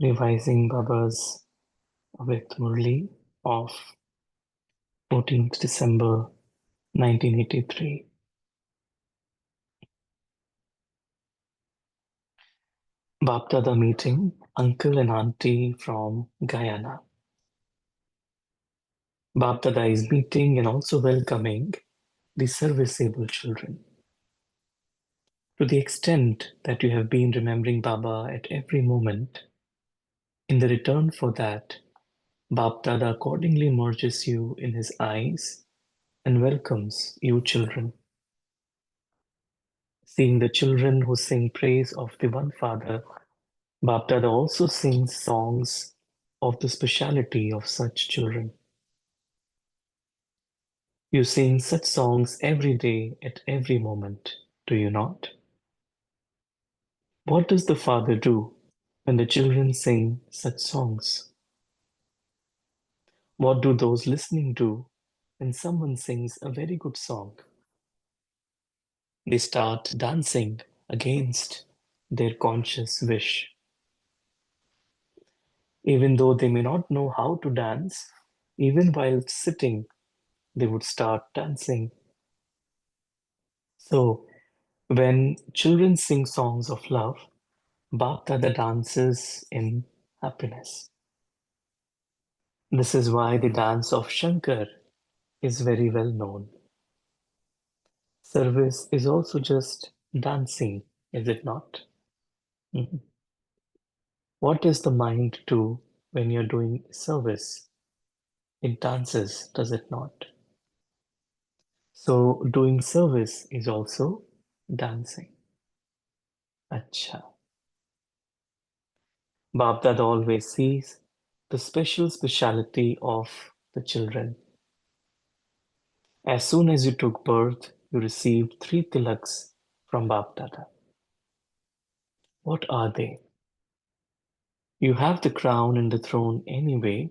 Revising Baba's with Murli of 14th December 1983. Bapdada meeting uncle and auntie from Guyana. Bapdada is meeting and also welcoming the serviceable children. To the extent that you have been remembering Baba at every moment, in the return for that, Bapdada accordingly merges you in his eyes and welcomes you children. Seeing the children who sing praise of the One Father, Bapdada also sings songs of the speciality of such children. You sing such songs every day at every moment, do you not? What does the Father do when the children sing such songs? What do those listening do when someone sings a very good song? They start dancing against their conscious wish. Even though they may not know how to dance, even while sitting, they would start dancing. So, when children sing songs of love, Bapdada dances in happiness. This is why the dance of Shankar is very well known. Service is also just dancing, is it not? Mhm. What does the mind do when you're doing service? It dances, does it not? So, doing service is also dancing. Acha. Bapdada always sees the speciality of the children. As soon as you took birth, you received 3 tilaks from Bapdada. What are they? You have the crown and the throne anyway,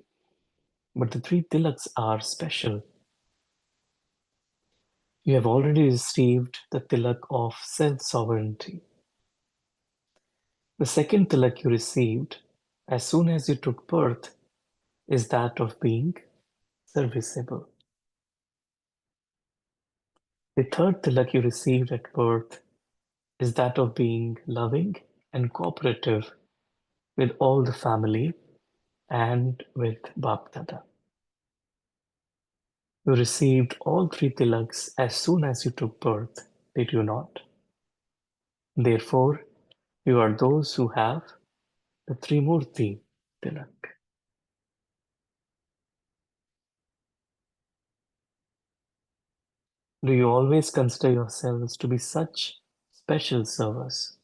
but the 3 tilaks are special. You have already received the tilak of self-sovereignty. The second tilak you received as soon as you took birth is that of being serviceable. The third tilak you received at birth is that of being loving and cooperative with all the family and with Bapdada. You received all 3 tilaks as soon as you took birth, did you not? Therefore, you are those who have the Trimurti tilak. Do you always consider yourselves to be such special servers?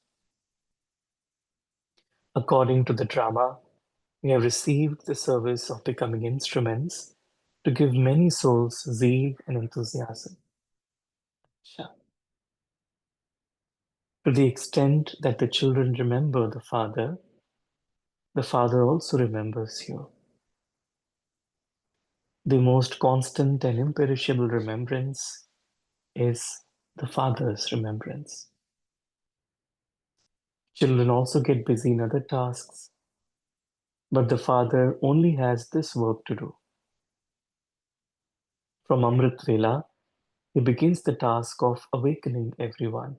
According to the drama, we have received the service of becoming instruments to give many souls zeal and enthusiasm. Sure. To the extent that the children remember the Father also remembers you. The most constant and imperishable remembrance is the Father's remembrance. Children also get busy in other tasks, but the Father only has this work to do. From Amrit Vela, he begins the task of awakening everyone.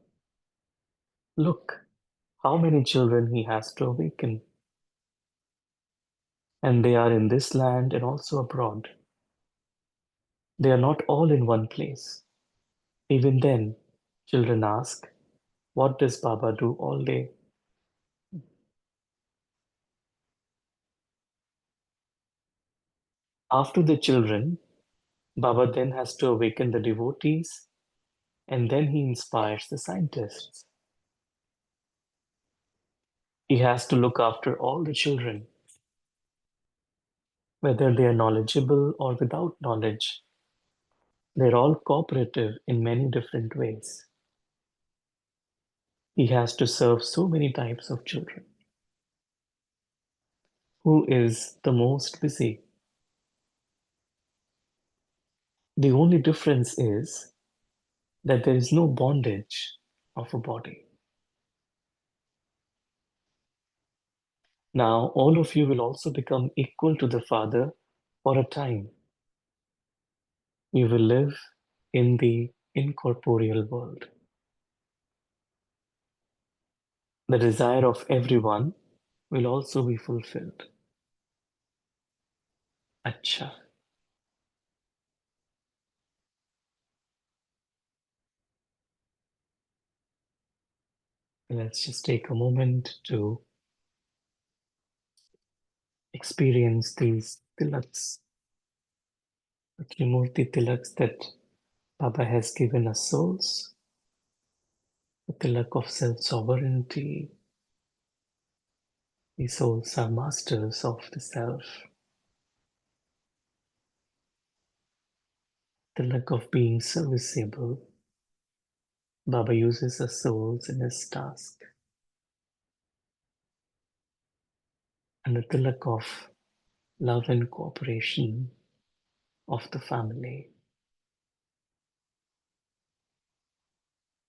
Look how many children he has to awaken. And they are in this land and also abroad. They are not all in one place. Even then, children ask, what does Baba do all day? After the children, Baba then has to awaken the devotees and then he inspires the scientists. He has to look after all the children, whether they are knowledgeable or without knowledge. They're all cooperative in many different ways. He has to serve so many types of children. Who is the most busy? The only difference is that there is no bondage of a body. Now, all of you will also become equal to the Father for a time. You will live in the incorporeal world. The desire of everyone will also be fulfilled. Acha. Let's just take a moment to experience these tilaks, the Trimurti tilaks that Baba has given us souls, the tilak of self-sovereignty. These souls are masters of the self. Tilak of being serviceable. Baba uses the souls in his task. And the tilak of love and cooperation of the family.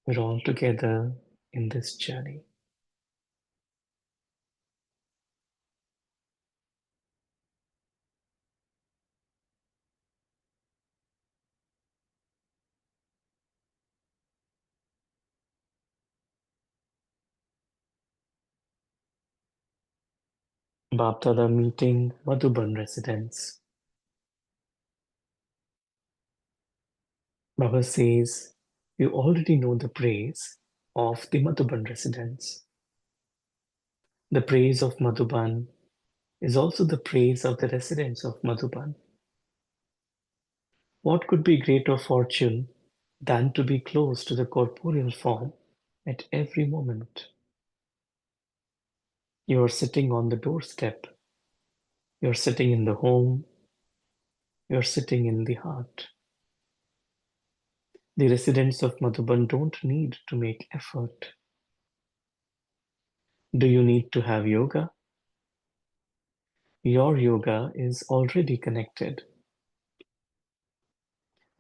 We're all together in this journey. Bapdada meeting Madhuban residents. Baba says, you already know the praise of the Madhuban residents. The praise of Madhuban is also the praise of the residents of Madhuban. What could be greater fortune than to be close to the corporeal form at every moment? You are sitting on the doorstep. You're sitting in the home. You're sitting in the heart. The residents of Madhuban don't need to make effort. Do you need to have yoga? Your yoga is already connected.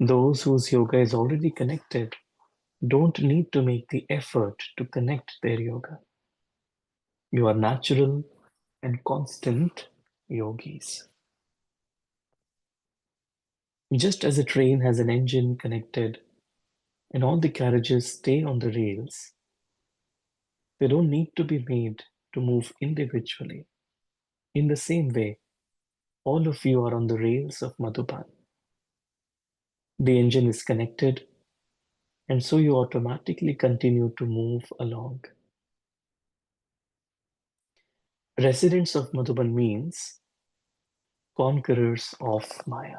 Those whose yoga is already connected don't need to make the effort to connect their yoga. You are natural and constant yogis. Just as a train has an engine connected and all the carriages stay on the rails, they don't need to be made to move individually. In the same way, all of you are on the rails of Madhuban. The engine is connected, and so you automatically continue to move along. Residents of Madhuban means conquerors of Maya.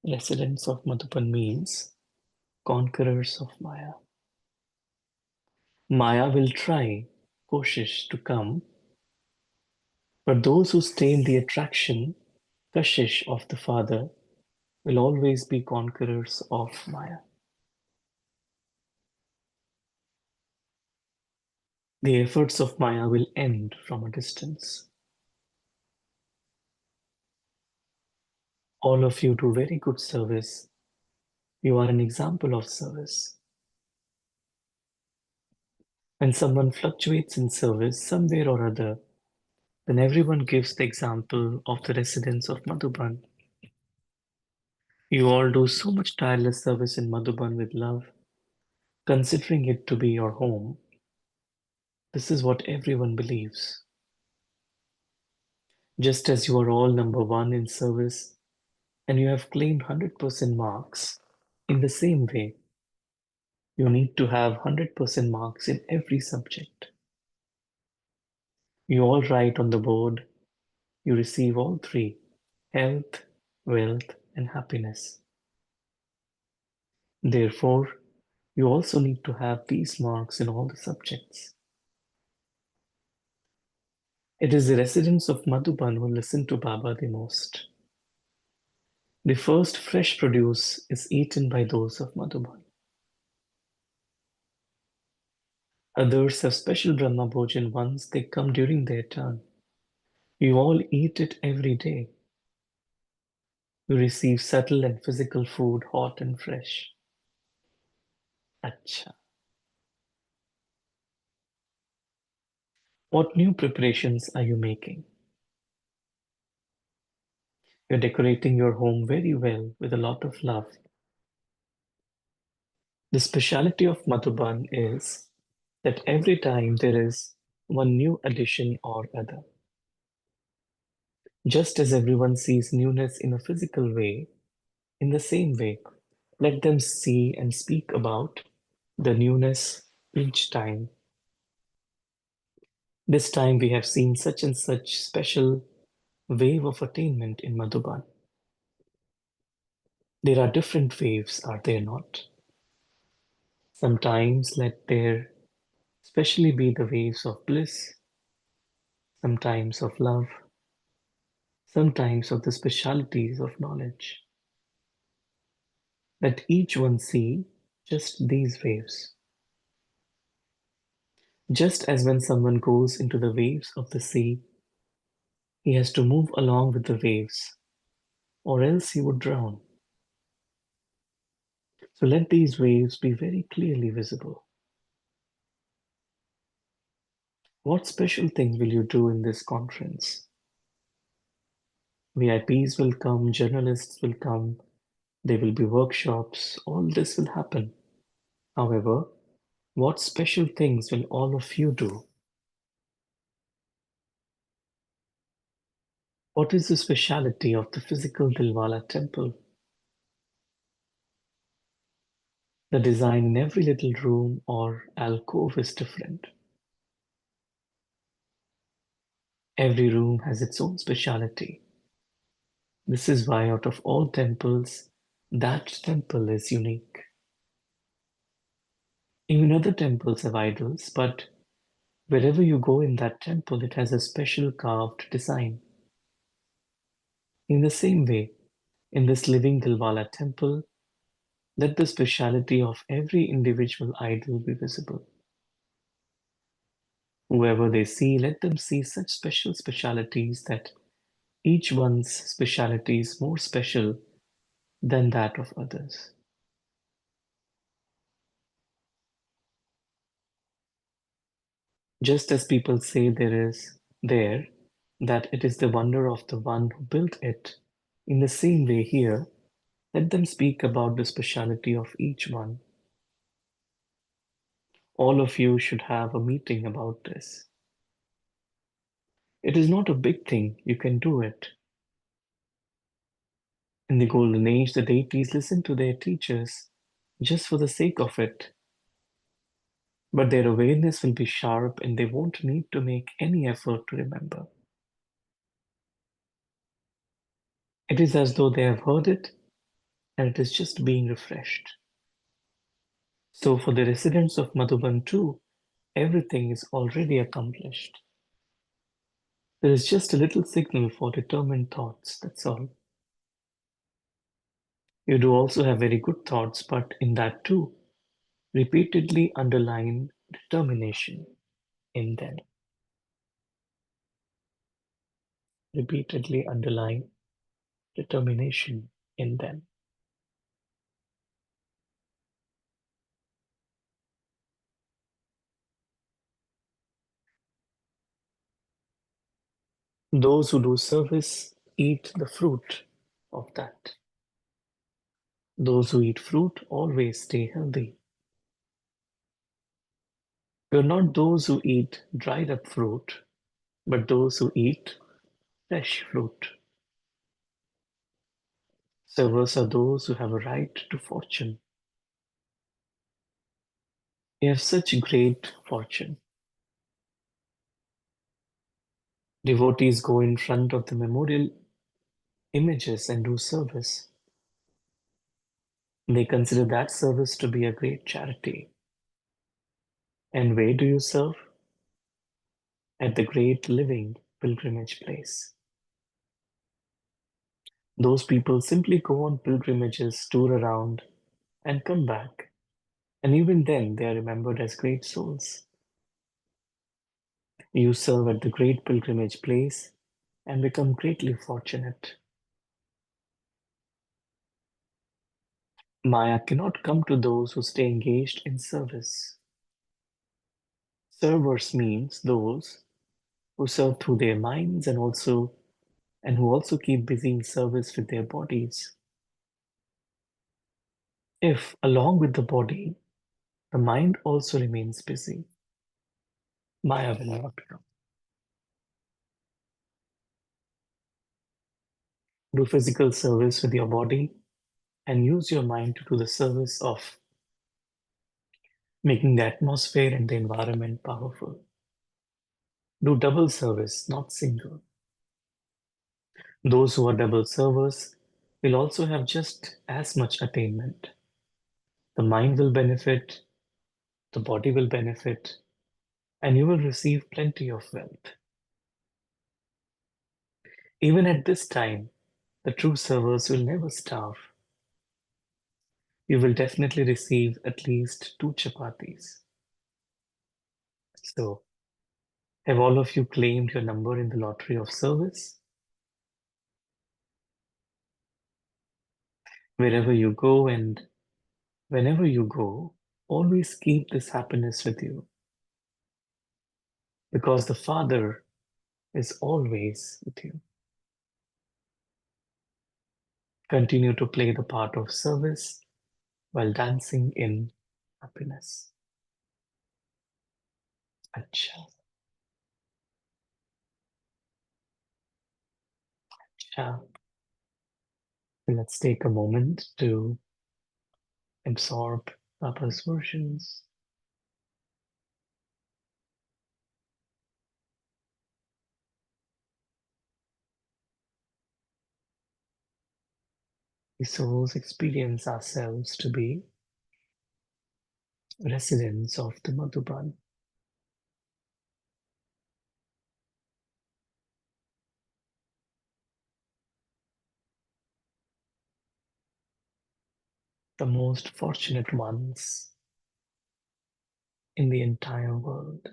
Residents of Madhuban means conquerors of Maya. Maya will try, koshish, to come, but those who stay in the attraction, kashish of the Father, will always be conquerors of Maya. The efforts of Maya will end from a distance. All of you do very good service. You are an example of service. When someone fluctuates in service somewhere or other, then everyone gives the example of the residents of Madhuban. You all do so much tireless service in Madhuban with love, considering it to be your home. This is what everyone believes. Just as you are all number one in service and you have claimed 100% marks, in the same way, you need to have 100% marks in every subject. You all write on the board, you receive all three: health, wealth, and happiness. Therefore, you also need to have these marks in all the subjects. It is the residents of Madhuban who listen to Baba the most. The first fresh produce is eaten by those of Madhuban. Others have special Brahma Bhojan once they come during their turn. You all eat it every day. You receive subtle and physical food, hot and fresh. Acha. What new preparations are you making? You're decorating your home very well with a lot of love. The speciality of Madhuban is that every time there is one new addition or other. Just as everyone sees newness in a physical way, in the same way, let them see and speak about the newness each time. This time we have seen such and such special wave of attainment in Madhuban. There are different waves, are there not? Sometimes let there especially be the waves of bliss, sometimes of love, sometimes of the specialities of knowledge. Let each one see just these waves. Just as when someone goes into the waves of the sea, he has to move along with the waves, or else he would drown. So let these waves be very clearly visible. What special thing will you do in this conference? VIPs will come, journalists will come, there will be workshops, all this will happen. However, what special things will all of you do? What is the speciality of the physical Dilwala temple? The design in every little room or alcove is different. Every room has its own speciality. This is why out of all temples, that temple is unique. Even other temples have idols, but wherever you go in that temple, it has a special carved design. In the same way, in this living Dilwala temple, let the speciality of every individual idol be visible. Whoever they see, let them see such special specialities that each one's speciality is more special than that of others. Just as people say there that it is the wonder of the one who built it, in the same way here, let them speak about the speciality of each one. All of you should have a meeting about this. It is not a big thing, you can do it. In the Golden Age, the deities listened to their teachers just for the sake of it. But their awareness will be sharp and they won't need to make any effort to remember. It is as though they have heard it and it is just being refreshed. So for the residents of Madhuban too, everything is already accomplished. There is just a little signal for determined thoughts, that's all. You do also have very good thoughts, but in that too, repeatedly underline determination in them. Repeatedly underline determination in them. Those who do service eat the fruit of that. Those who eat fruit always stay healthy. We are not those who eat dried up fruit, but those who eat fresh fruit. Servers are those who have a right to fortune. We have such great fortune. Devotees go in front of the memorial images and do service. They consider that service to be a great charity. And where do you serve? At the great living pilgrimage place. Those people simply go on pilgrimages, tour around, and come back. And even then, they are remembered as great souls. You serve at the great pilgrimage place and become greatly fortunate. Maya cannot come to those who stay engaged in service. Servers means those who serve through their minds and who also keep busy in service with their bodies. If, along with the body, the mind also remains busy, Maya will not come. Do physical service with your body and use your mind to do the service of making the atmosphere and the environment powerful. Do double service, not single. Those who are double servers will also have just as much attainment. The mind will benefit, the body will benefit, and you will receive plenty of wealth. Even at this time, the true servers will never starve. You will definitely receive at least 2 chapatis. So, have all of you claimed your number in the lottery of service? Wherever you go and whenever you go, always keep this happiness with you because the Father is always with you. Continue to play the part of service while dancing in happiness. Acha, acha. Let's take a moment to absorb Baba's versions. We souls experience ourselves to be residents of the Madhuban. The most fortunate ones in the entire world.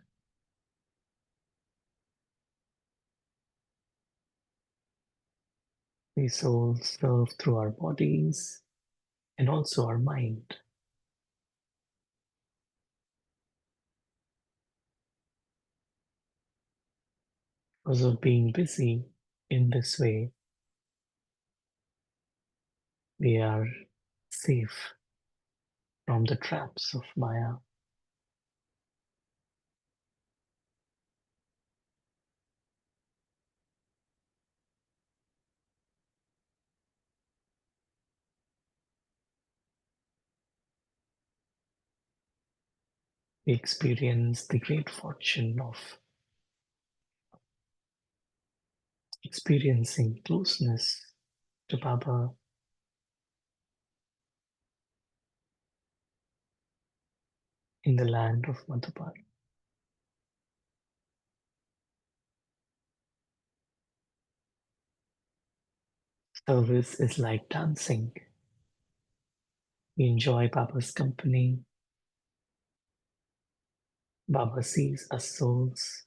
We souls serve through our bodies and also our mind. Because of being busy in this way, we are safe from the traps of Maya. We experience the great fortune of experiencing closeness to Baba in the land of Madhuban. Service is like dancing. We enjoy Baba's company. Baba sees us souls.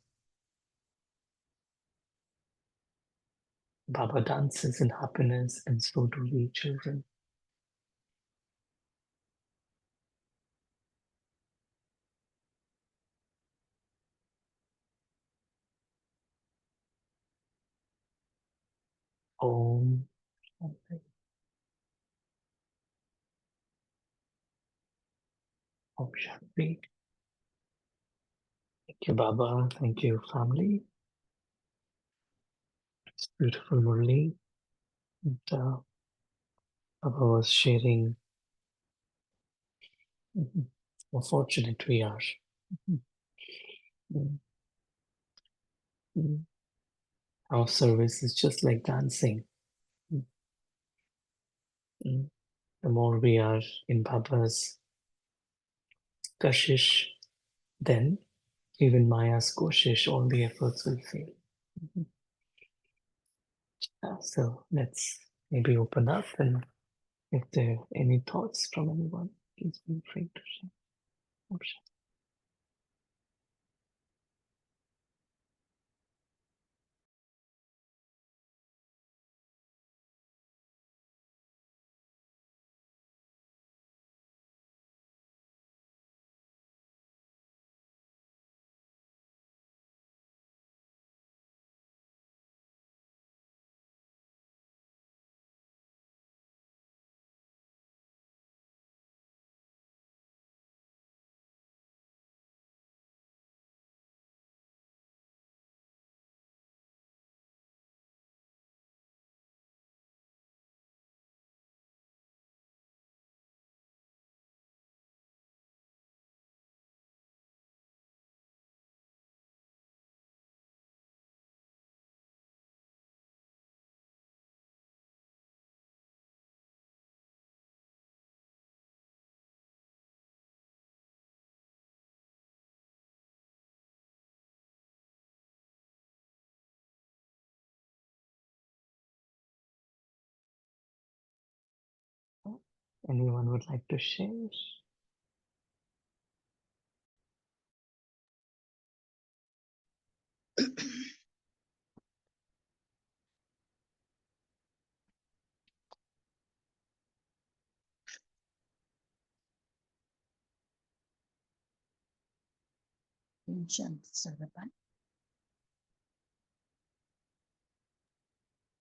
Baba dances in happiness, and so do we children. Om Shanti. Om Shanti. Thank you, Baba. Thank you, family. It's beautiful, Murli. And, Baba was sharing how fortunate we are. Mm, mm. Our service is just like dancing. Mm, mm. The more we are in Baba's kashish, then even Maya's koshish, all the efforts will fail. Mhm. So let's maybe open up, and if there are any thoughts from anyone, please feel free to share. Anyone would like to share?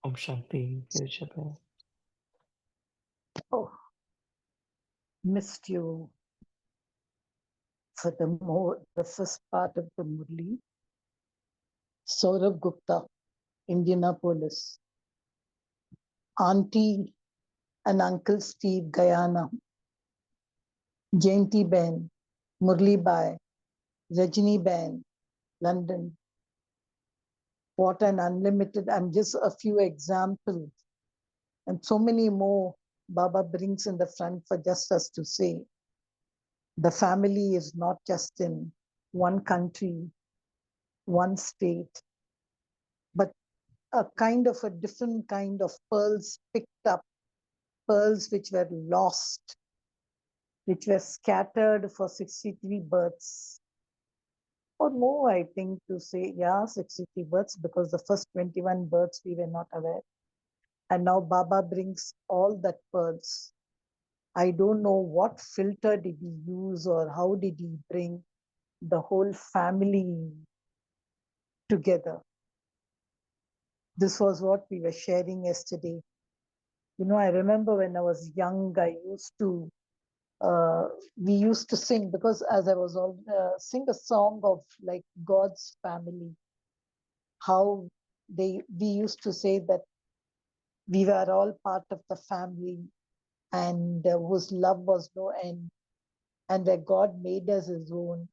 Om Shanti, Girijabai. Oh, missed you for the first part of the Murli. Saurabh Gupta, Indianapolis. Auntie and Uncle Steve, Guyana. Jayanti Ben, Murli Bai, Rajini Ben, London. What an unlimited, and just a few examples. And so many more Baba brings in the front for just us to say. The family is not just in one country, one state, but a kind of a different kind of pearls picked up, pearls which were lost, which were scattered for 63 births. Or more, I think, to say, yeah, 63 births, because the first 21 births we were not aware. And now Baba brings all that pearls. I don't know what filter did he use or how did he bring the whole family together. This was what we were sharing yesterday. You know, I remember when I was young, we used to sing, because as I was all sing a song of like God's family, how we used to say that we were all part of the family, and whose love was no end, and where God made us his own,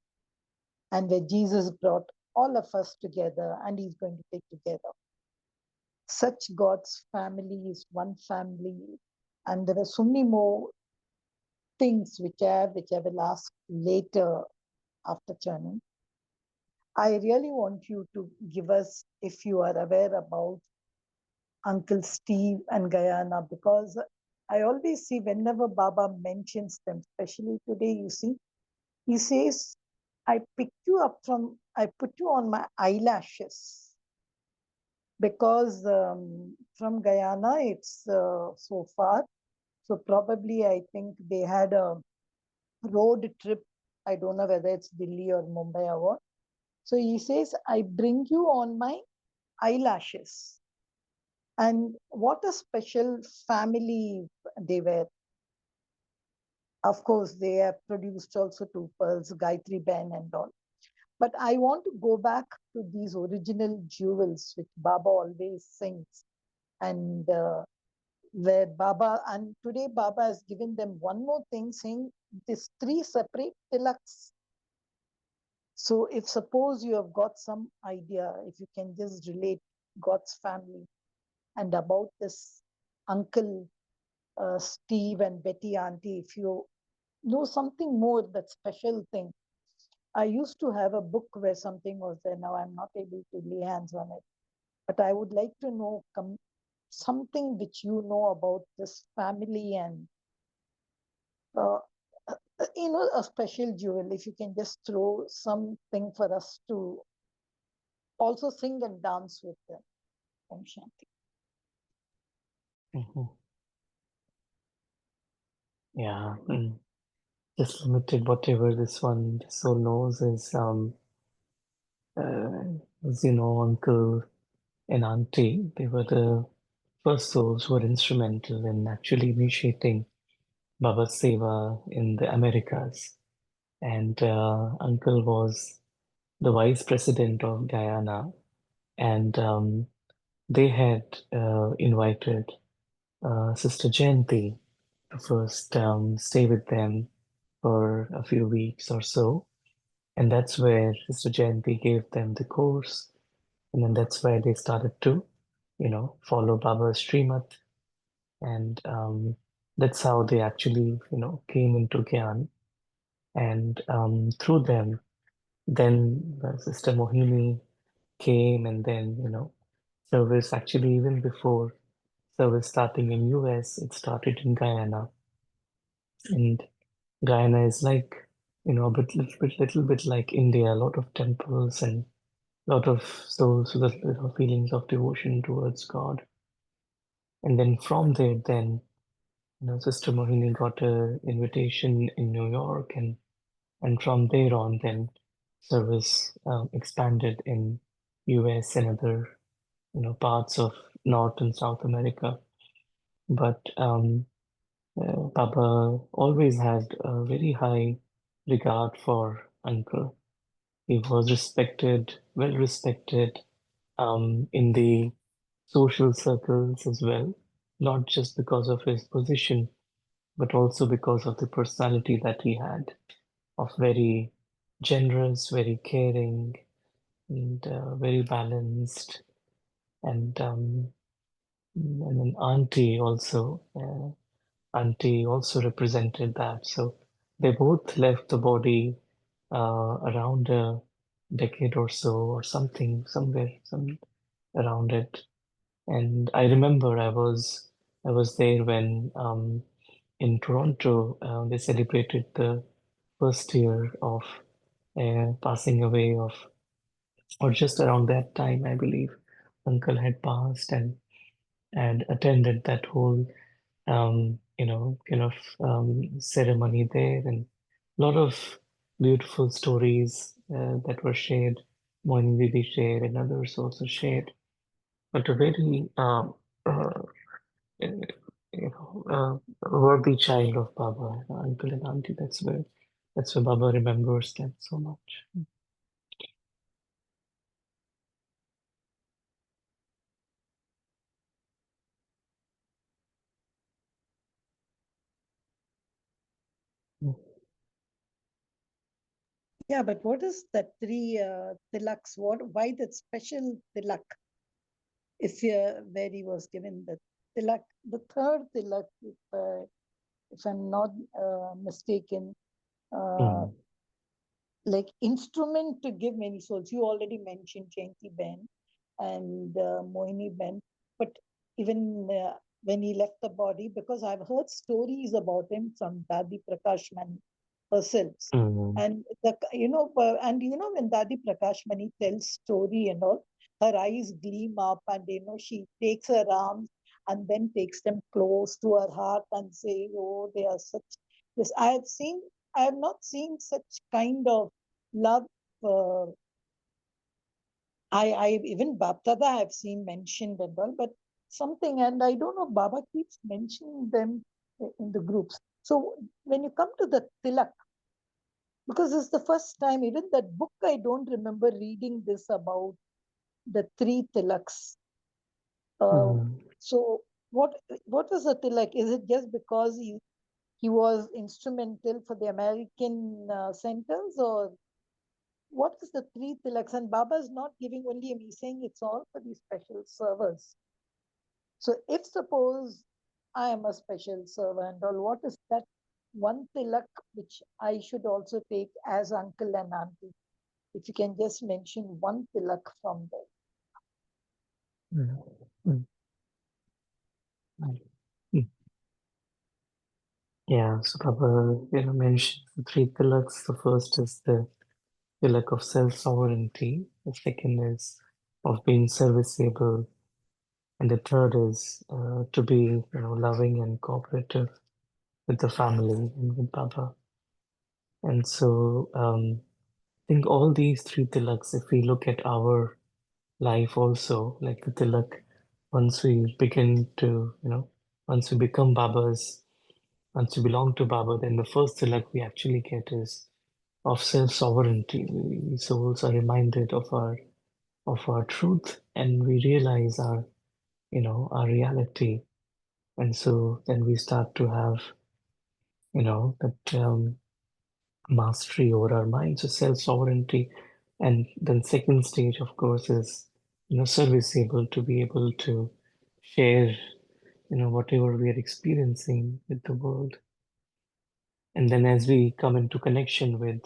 and where Jesus brought all of us together, and he's going to take together. Such God's family is one family, and there are so many more things which I will ask later after churning. I really want you to give us, if you are aware about Uncle Steve and Guyana, because I always see whenever Baba mentions them, especially today, you see, he says, I put you on my eyelashes, because from Guyana, it's so far. So probably I think they had a road trip. I don't know whether it's Delhi or Mumbai or what. So he says, I bring you on my eyelashes. And what a special family they were. Of course, they have produced also two pearls, Gayatri Ben and all. But I want to go back to these original jewels, which Baba always sings. And where Baba, and today Baba has given them one more thing, saying these three separate tilaks. So if suppose you have got some idea, if you can just relate God's family and about this uncle Steve and Betty auntie, if you know something more, that special thing. I used to have a book where something was there. Now I'm not able to lay hands on it. But I would like to know something which you know about this family, and uh, a special jewel. If you can just throw something for us to also sing and dance with them. Om Shanti. Mhm. Yeah, just limited whatever this soul knows is, uh, as you know, uncle and auntie, they were the first souls who were instrumental in actually initiating Baba's Seva in the Americas. And uncle was the vice president of Guyana, and they had invited Sister Jayanti to first stay with them for a few weeks or so. And that's where Sister Jayanti gave them the course. And then that's where they started to, follow Baba's Srimat. And that's how they actually, came into Gyan. And through them, then Sister Mohini came, and then, service actually, even before service starting in US, it started in Guyana. And Guyana is like, little bit like India, a lot of temples and a lot of souls with feelings of devotion towards God. And then from there, then, Sister Mohini got a invitation in New York, and from there on, then service expanded in US and other, parts of North and South America. But Baba always had a very high regard for Uncle. He was respected, well respected, in the social circles as well, not just because of his position, but also because of the personality that he had, of very generous, very caring, and very balanced, and an auntie also. Auntie also represented that. So they both left the body around a decade or so, or something, somewhere, some around it. And I remember I was there when in Toronto they celebrated the first year of passing away of, or just around that time, I believe, Uncle had passed, and attended that whole kind of ceremony there, and a lot of beautiful stories that were shared. Moini Didi shared, and others also shared. But a very uh, worthy child of Baba, uncle and auntie. That's where Baba remembers them so much. Mm. Yeah, but what is that three tilaks? Why that special tilak? Where he was given the tilak, the third tilak, if I'm not mistaken, uh, Mm. like instrument to give many souls. You already mentioned Jayanti Ben and Mohini Ben, but even when he left the body, because I've heard stories about him from Dadi Prakashmani herself, Mm. and when Dadi Prakashmani tells story and all, her eyes gleam up, and she takes her arms and then takes them close to her heart and say, "Oh, they are such." This I have not seen such kind of love. Uh, I even Baptada I've seen mentioned and all, but something, and I don't know, Baba keeps mentioning them in the groups. So when you come to the tilak, because it's the first time, even that book, I don't remember reading this about the three tilaks. Uh, Mm. so what is a tilak? Is it just because he was instrumental for the American centers, or what is the three tilaks? And Baba is not giving only him, he's saying it's all for these special servers. So if suppose I am a special servant, or what is that one tilak which I should also take as uncle and auntie? If you can just mention one tilak from there. Mm. Mm. Mm. Mm. Yeah, so Baba, mentioned the three tilaks. The first is the tilak of self-sovereignty. The second is of being serviceable, and the third is to be, loving and cooperative with the family and with Baba. And so, I think all these three tilaks, if we look at our life also, like the tilak, once we begin to, once we become Babas, once we belong to Baba, then the first tilak we actually get is of self-sovereignty. We souls are reminded of our truth, and we realize our reality. And so then we start to have, that mastery over our minds, so self-sovereignty. And then second stage, of course, is, serviceable, to be able to share, whatever we are experiencing with the world. And then as we come into connection with,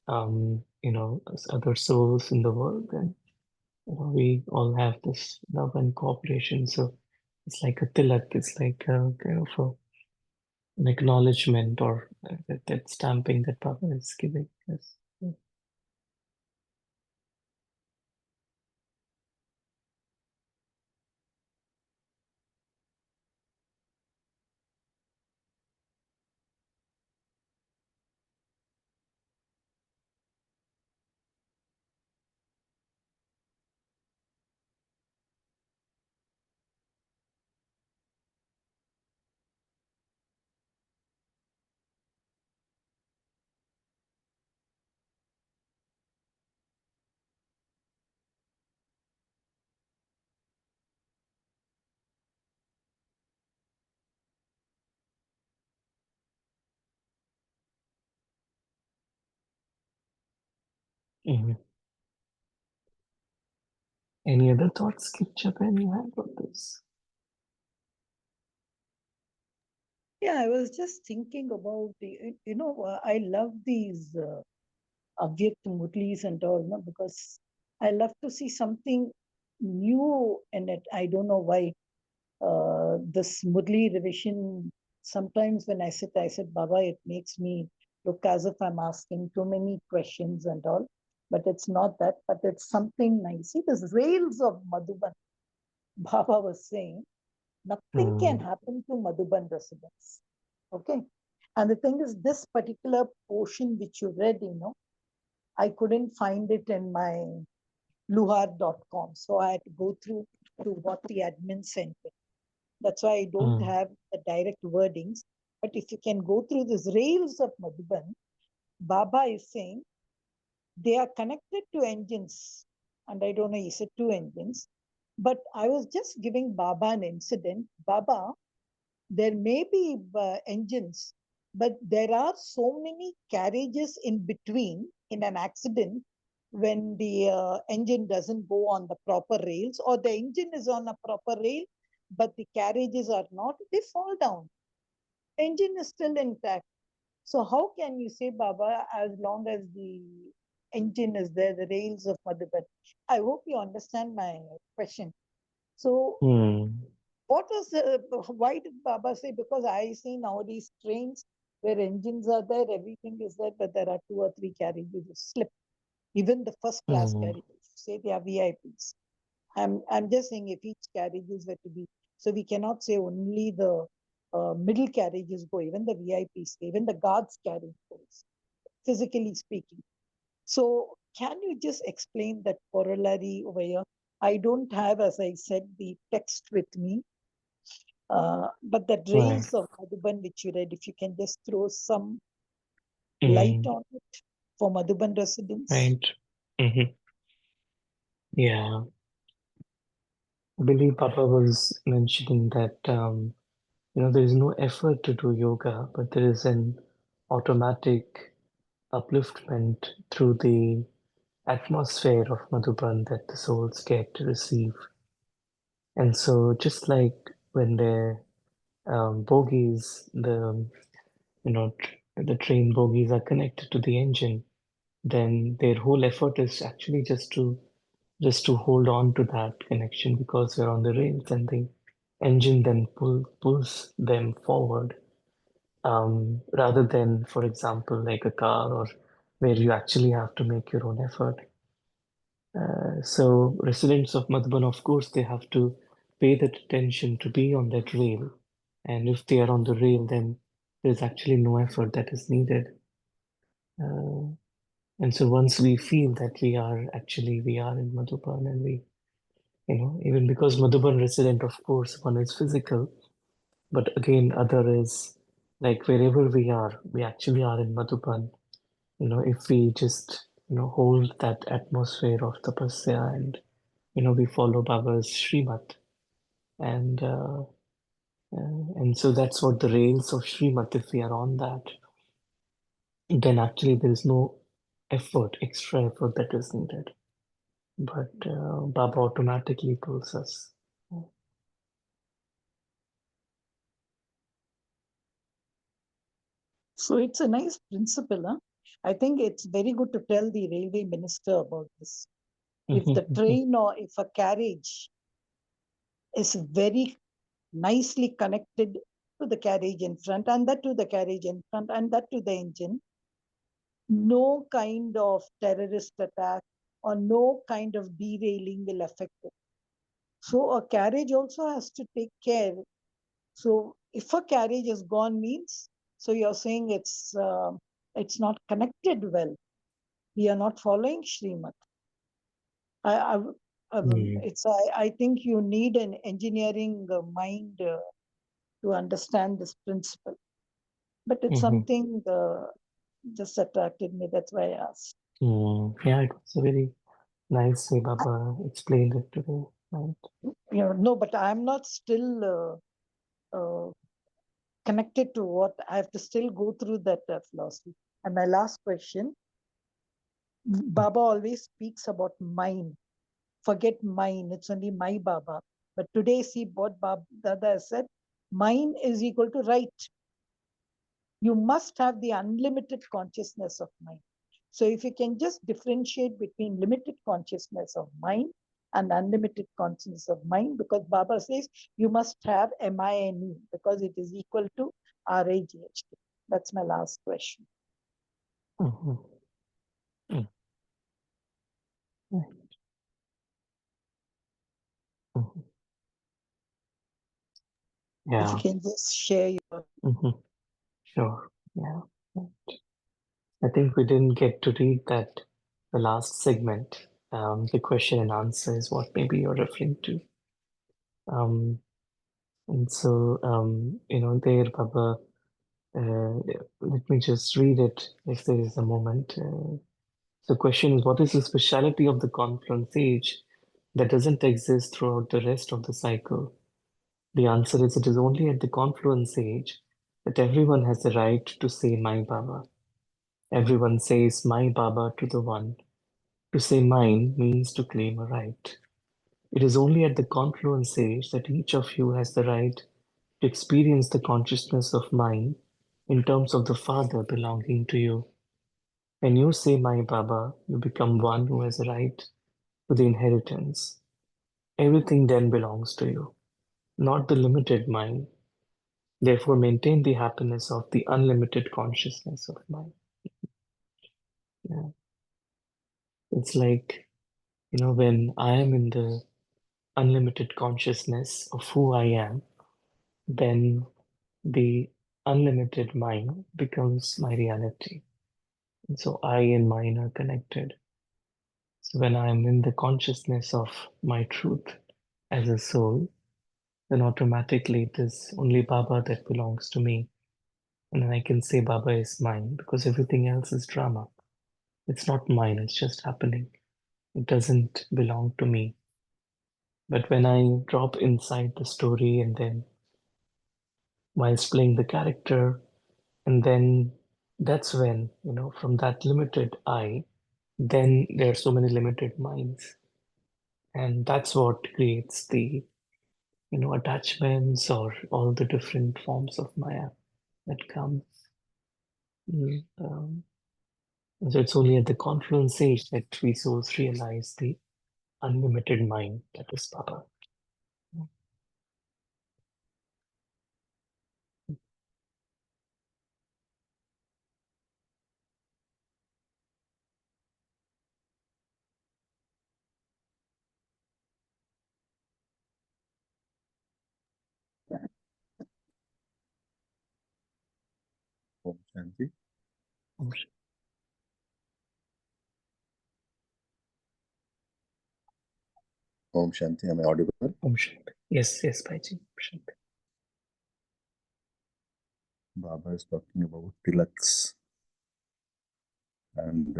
other souls in the world, then, we all have this love and cooperation. So it's like a tilak, it's like a kind of an acknowledgement or that stamping that Baba is giving. Yes. Mhm. Any other thoughts, Japan, you have on this? Yeah, I was just thinking about I love these Avyakt Murlis and all, no, because I love to see something new in it. I don't know why. This Murli revision, sometimes when I sit, I said, Baba, it makes me look as if I'm asking too many questions and all. But it's not that, but it's something nice. See, these rails of Madhuban, Baba was saying, nothing can Mm. happen to Madhuban residents. Okay. And the thing is, this particular portion which you read, I couldn't find it in my luhar.com. So I had to go through to what the admin sent me. That's why I don't Mm. have the direct wordings. But if you can go through these rails of Madhuban, Baba is saying they are connected to engines. And I don't know, he said two engines. But I was just giving Baba an incident. Baba, there may be engines, but there are so many carriages in between in an accident when the engine doesn't go on the proper rails, or the engine is on a proper rail, but the carriages are not, they fall down. Engine is still intact. So how can you say, Baba, as long as the engine is there, the rails of Madhuban? I hope you understand my question. So Mm. what was the, why did Baba say? Because I see nowadays trains where engines are there, everything is there, but there are two or three carriages slip. Even the first class Mm. carriages, say they are VIPs. I'm just saying if each carriages were to be, so we cannot say only the middle carriages go, even the VIPs, even the guards carriage goes, physically speaking. So can you just explain that corollary over here? I don't have, as I said, the text with me. But the Right. rails of Madhuban, which you read, if you can just throw some light Mm. on it for Madhuban residents. Right. Hmm. Yeah. I believe Papa was mentioning that there is no effort to do yoga, but there is an automatic upliftment through the atmosphere of Madhuban that the souls get to receive. And so, just like when the bogies, the train bogies are connected to the engine, then their whole effort is actually just to hold on to that connection because we're on the rails, and the engine then pulls them forward, rather than, for example, like a car or where you actually have to make your own effort. So residents of Madhuban, of course, they have to pay that attention to be on that rail. And if they are on the rail, then there's actually no effort that is needed. Uh, and so once we feel that we are in Madhuban, and even because Madhuban resident, of course, one is physical, but again, other is like wherever we actually are in Madhuban. If we just, hold that atmosphere of tapasya, and, we follow Baba's Srimat, and, and so that's what the rails of Srimat, if we are on that, then actually there is no effort, extra effort that is needed. But Baba automatically pulls us. So it's a nice principle. Huh? I think it's very good to tell the railway minister about this. If the train or if a carriage is very nicely connected to the carriage in front, and that to the carriage in front, and that to the engine. No kind of terrorist attack or no kind of derailing will affect it. So a carriage also has to take care. So if a carriage is gone means, so you're saying it's not connected well. We are not following Srimad. I think you need an engineering mind to understand this principle. But it's something just attracted me. That's why I asked. Yeah, it was a very nice way Baba explained it today, right? No, but I'm not still connected to what I have to still go through that philosophy. And my last question, Baba always speaks about mine. Forget mine, it's only my Baba. But today, see what Baba Dada has said, mine is equal to right. You must have the unlimited consciousness of mind. So if you can just differentiate between limited consciousness of mind and unlimited consciousness of mind, because Baba says you must have MINE because it is equal to RAGHT. That's my last question. Yeah. If you can just share your... Sure. Yeah. I think we didn't get to read that, the last segment. The question and answer is what maybe you're referring to. And so, there, Baba, let me just read it if there is a moment. The question is, what is the speciality of the confluence age that doesn't exist throughout the rest of the cycle? The answer is, it is only at the confluence age that everyone has the right to say my Baba. Everyone says my Baba to the one. To say mine means to claim a right. It is only at the confluence age that each of you has the right to experience the consciousness of mine in terms of the Father belonging to you. When you say my Baba, you become one who has a right to the inheritance. Everything then belongs to you, not the limited mind. Therefore, maintain the happiness of the unlimited consciousness of mind. Yeah. It's like, when I am in the unlimited consciousness of who I am, then the unlimited mind becomes my reality. And so I and mine are connected. So when I'm in the consciousness of my truth as a soul, then automatically it is only Baba that belongs to me. And then I can say Baba is mine because everything else is drama. It's not mine, it's just happening. It doesn't belong to me. But when I drop inside the story and then whilst playing the character, and then that's when, from that limited I, then there are so many limited minds. And that's what creates the, attachments or all the different forms of Maya that come. So it's only at the confluence age that we souls realize the unlimited mind that is Baba. Om Shanti. Om Shanti. Am I audible? Om Shanti. Yes, Bhaiji. Om Shanti. Baba is talking about tilaks and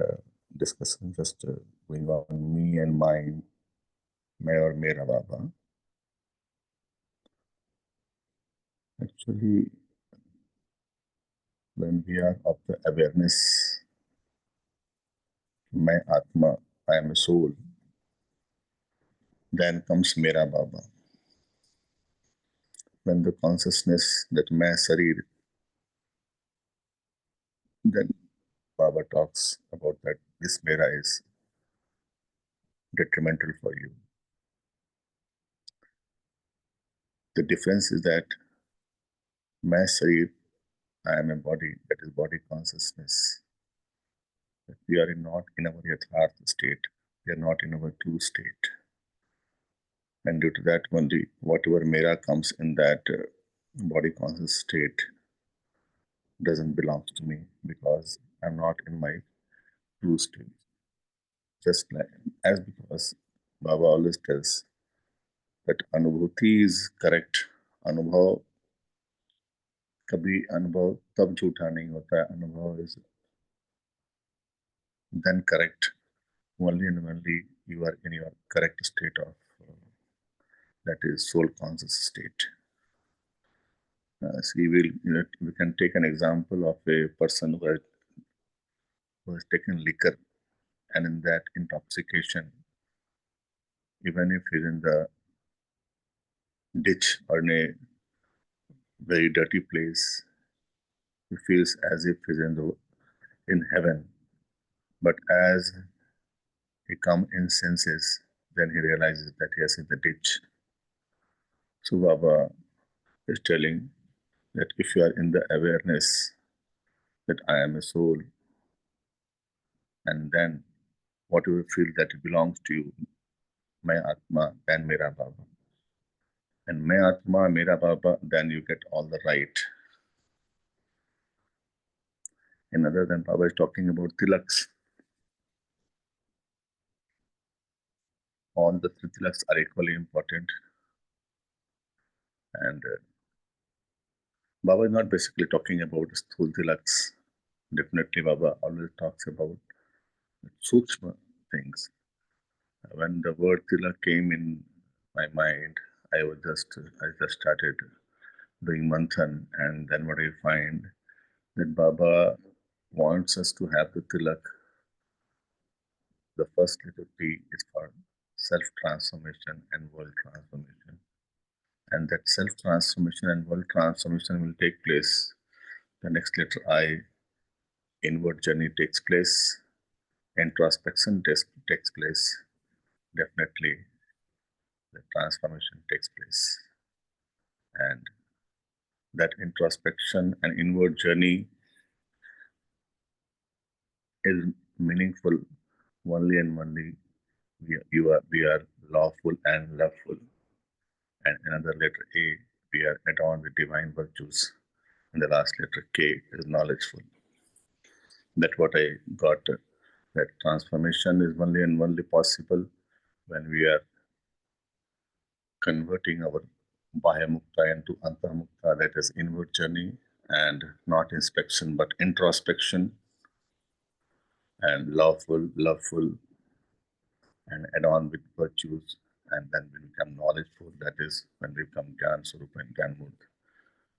discussing just going on me and mine, मैं और मेरा Baba. Actually, when we are of the awareness, मैं Atma, I am a soul, then comes Mera Baba. When the consciousness that मैं शरीर, then Baba talks about that this Mera is detrimental for you. The difference is that मैं शरीर, I am a body, that is body consciousness. We are not in our yatharth state. We are not in our true state. And due to that only, whatever mera comes in that body conscious state doesn't belong to me because I'm not in my true state. Just like, as because Baba always tells that Anubhuti is correct. Anubhav, kabhi Anubhav tab jhootha nahi hota hai. Anubhav is then correct. Only and only you are in your correct state of that is soul conscious state. See, we can take an example of a person who has taken liquor, and in that intoxication, even if he's in the ditch or in a very dirty place, he feels as if he's in heaven. But as he comes in senses, then he realizes that he is in the ditch. So Baba is telling that if you are in the awareness that I am a soul, and then whatever you feel that it belongs to you, my Atma and Mera Baba. And my Atma, Mera Baba, then you get all the right. And other than Baba is talking about tilaks. All the three tilaks are equally important. And Baba is not basically talking about sthul tilaks. Definitely Baba always talks about sukshma things. When the word tilak came in my mind, I just started doing manthan, and then what I find that Baba wants us to have the tilak. The first letter T is for self-transformation and world transformation. And that self-transformation and world transformation will take place. The next letter I, inward journey takes place, introspection takes place. Definitely the transformation takes place. And that introspection and inward journey is meaningful only and only we are lawful and loveful. And another letter A, we are adorned with divine virtues. And the last letter K is knowledgeful. That's what I got. That transformation is only and only possible when we are converting our Bahya Mukta into Antar Mukta, that is inward journey, and not inspection but introspection, and loveful, and adorned with virtues, and then we become knowledgeful. That is when we become Gyan Swarup and Gyan Murti.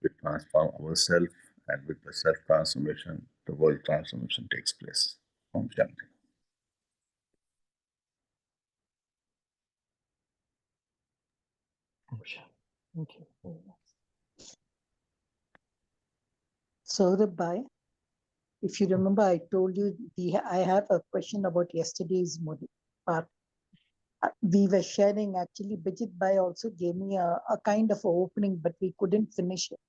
We transform ourselves, and with the self-transformation, the world transformation takes place. Om Shanti. Thank you very much. Saurabh Bhai, if you remember, I told you I have a question about yesterday's part. We were sharing, actually, Bijit Bhai also gave me a kind of opening, but we couldn't finish it.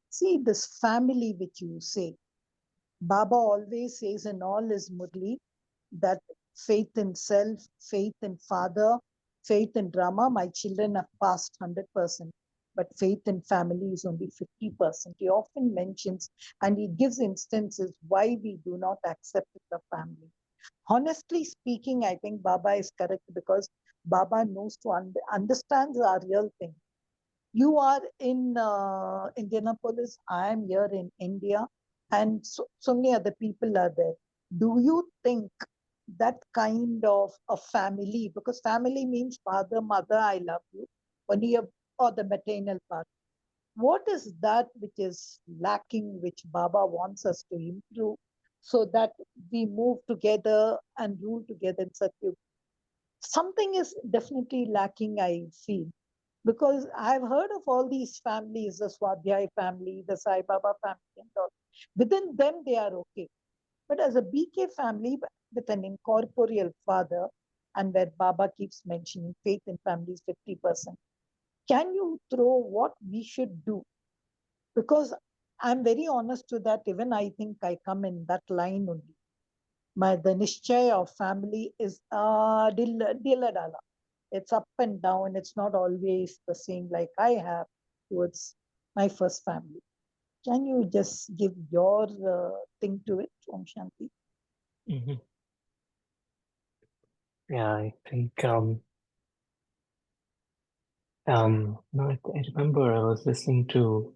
See, this family which you say, Baba always says in all his Murli that faith in self, faith in father, faith in Rama, my children have passed 100%, but faith in family is only 50%. He often mentions, and he gives instances why we do not accept the family. Honestly speaking, I think Baba is correct because Baba knows to understands our real thing. You are in Indianapolis, I am here in India, and so many other people are there. Do you think that kind of a family, because family means father, mother, I love you, or the maternal part. What is that which is lacking, which Baba wants us to improve so that we move together and rule together in Satyug? Something is definitely lacking, I feel. Because I've heard of all these families, the Swadhyay family, the Sai Baba family, and all. Within them, they are okay. But as a BK family with an incorporeal father, and where Baba keeps mentioning faith in families 50%, can you throw what we should do Because I'm very honest to that. Even I think I come in that line only. The Nishchay of family is dilla dala. It's up and down. It's not always the same like I have towards my first family. Can you just give your thing to it, Om Shanti? Yeah, I think no, I remember I was listening to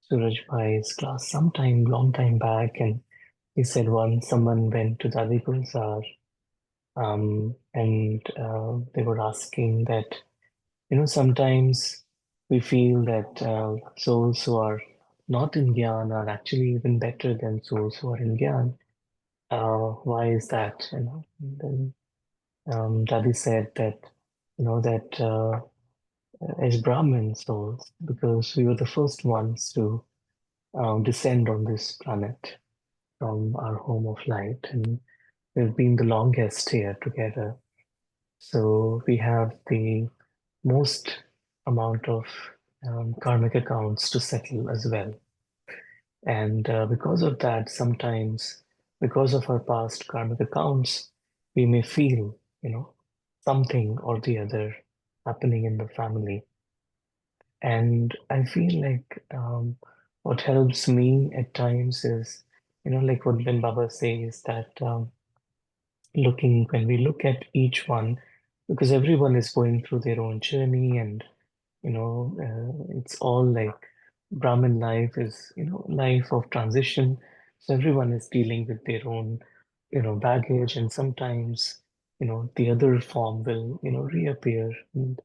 Suraj Bhai's class long time back, and he said once someone went to Dadi Gulzar, and they were asking that, sometimes we feel that souls who are not in Gyan are actually even better than souls who are in Gyan. Why is that? And then Dadi said that, that as Brahmin souls, because we were the first ones to descend on this planet from our home of light, and we've been the longest here together. So we have the most amount of karmic accounts to settle as well. And because of that, sometimes, because of our past karmic accounts, we may feel, something or the other happening in the family. And I feel like what helps me at times is, like what Ben Baba says, that when we look at each one, because everyone is going through their own journey, and it's all like Brahmin life is, life of transition. So everyone is dealing with their own, baggage, and sometimes, the other form will, reappear. And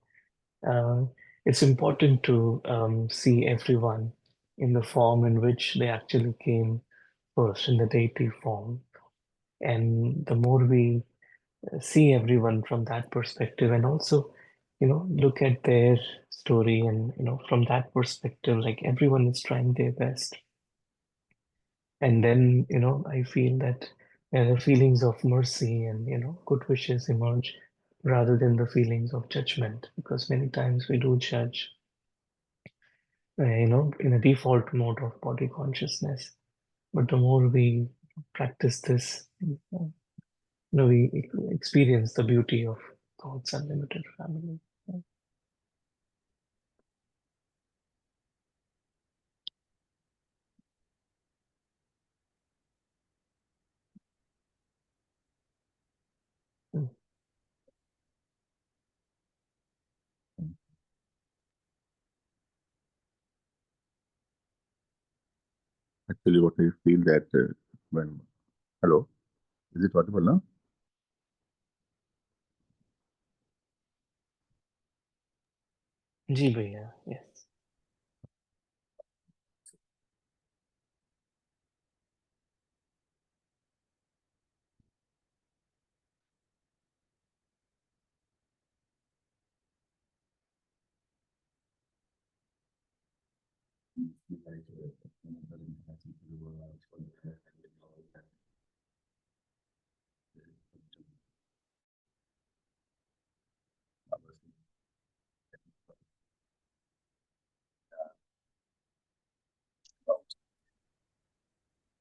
uh, it's important to see everyone in the form in which they actually came first, in the deity form. And the more we see everyone from that perspective, and also look at their story, and from that perspective, like everyone is trying their best, and then I feel that the feelings of mercy and good wishes emerge rather than the feelings of judgment, because many times we do judge in a default mode of body consciousness. But the more we practice this, we experience the beauty of God's unlimited family. Mm. Actually, what I feel that when, hello, is it audible now? Ji bhaiya, yes.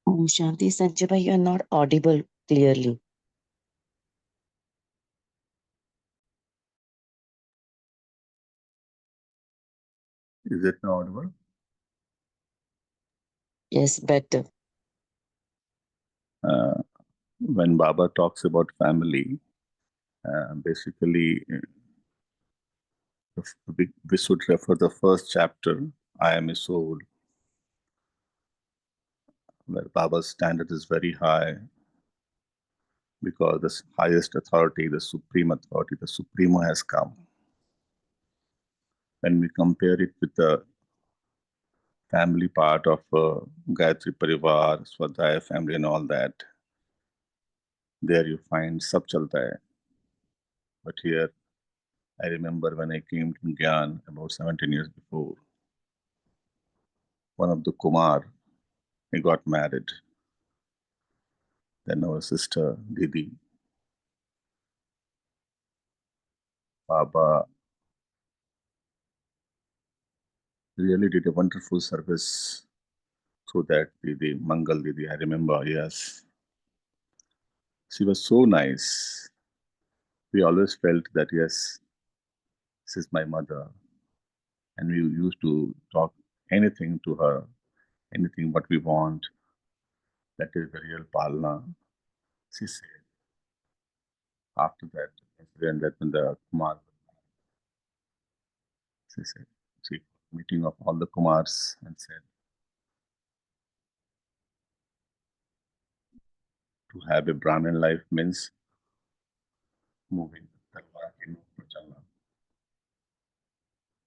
Om Shanti, Sanjay bhai, you're not audible clearly. Is it now audible? Yes, better. When Baba talks about family, basically, we should refer the first chapter, I Am a Soul, where Baba's standard is very high, because the highest authority, the supreme authority, the Supremo has come. When we compare it with the family part of Gayatri Parivar, Swadhyaya family and all that, there you find Sab Chalta Hai. But here, I remember when I came to Gyan about 17 years before, one of the Kumar, he got married. Then our sister, Didi, Baba, really did a wonderful service through that Didi, Mangal Didi, I remember, yes. She was so nice. We always felt that, yes, this is my mother. And we used to talk anything to her, anything what we want. That is the real Palna. She said, after that incident, that when the Kumar, she said, she meeting of all the Kumars and said, to have a Brahmin life means moving तलवार के नोक पर चलना,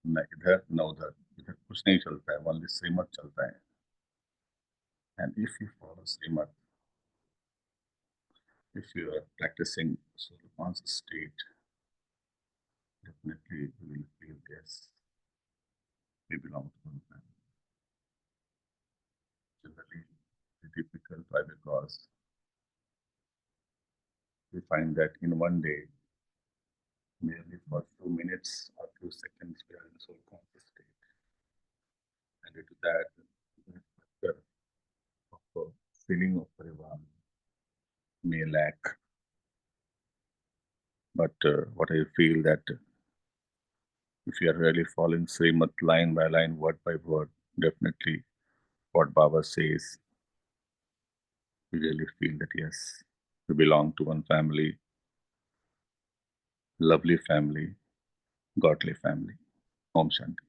न इधर न उधर, इधर कुछ नहीं चलता है, only श्रीमत चलता है. And if you follow Shrimad, if you are practicing sort of conscious state, definitely you will feel yes, we belong to one family. Generally, the difficult why because we find that in one day, merely for 2 minutes or 2 seconds, we are in soul conscious state. And due to that, the factor of a feeling of parivar may lack. But what I feel that if you are really following Srimat line by line, word by word, definitely what Baba says, you really feel that yes, we belong to one family, lovely family, godly family. Om Shanti.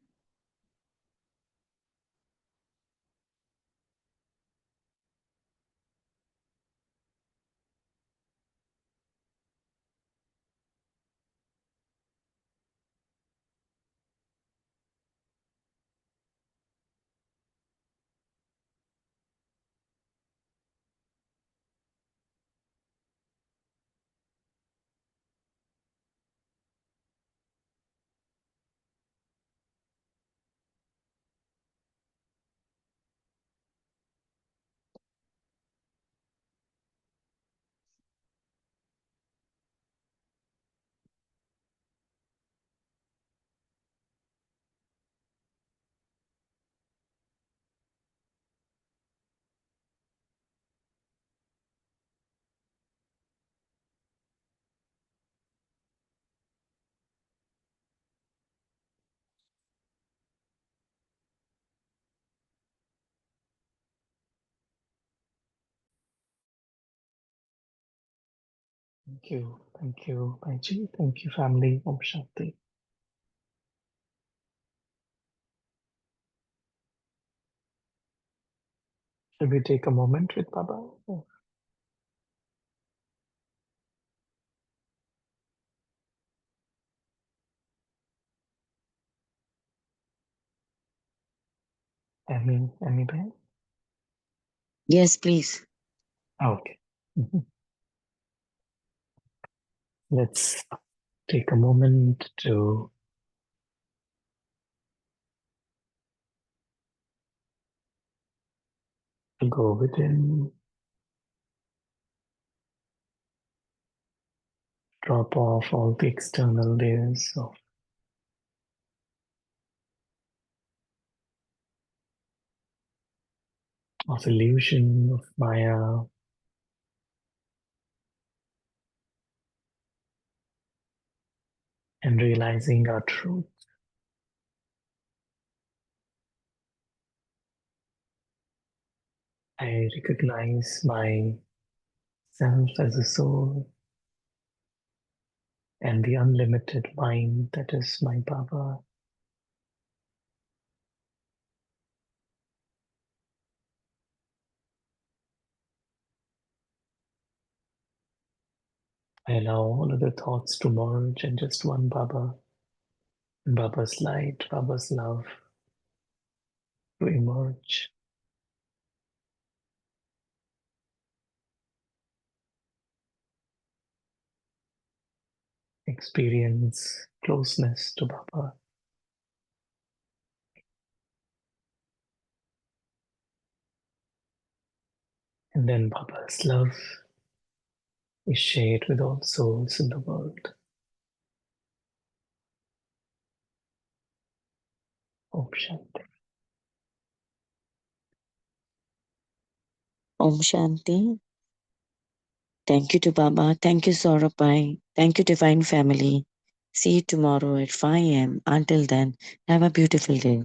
Thank you, Bhaiji. Thank you, family. Om Shanti. Should we take a moment with Baba? Oh, Amy Bhai? Yes, please. Okay. Mhm. Let's take a moment to go within, drop off all the external layers of illusion, of Maya, and realizing our truth. I recognize myself as a soul and the unlimited mind that is my Baba. I allow all other thoughts to merge in just one Baba, and Baba's light, Baba's love to emerge. Experience closeness to Baba. And then Baba's love is shared with all souls in the world. Om Shanti. Om Shanti. Thank you to Baba. Thank you, Saurabh Bhai. Thank you, Divine Family. See you tomorrow at 5 a.m. Until then, have a beautiful day.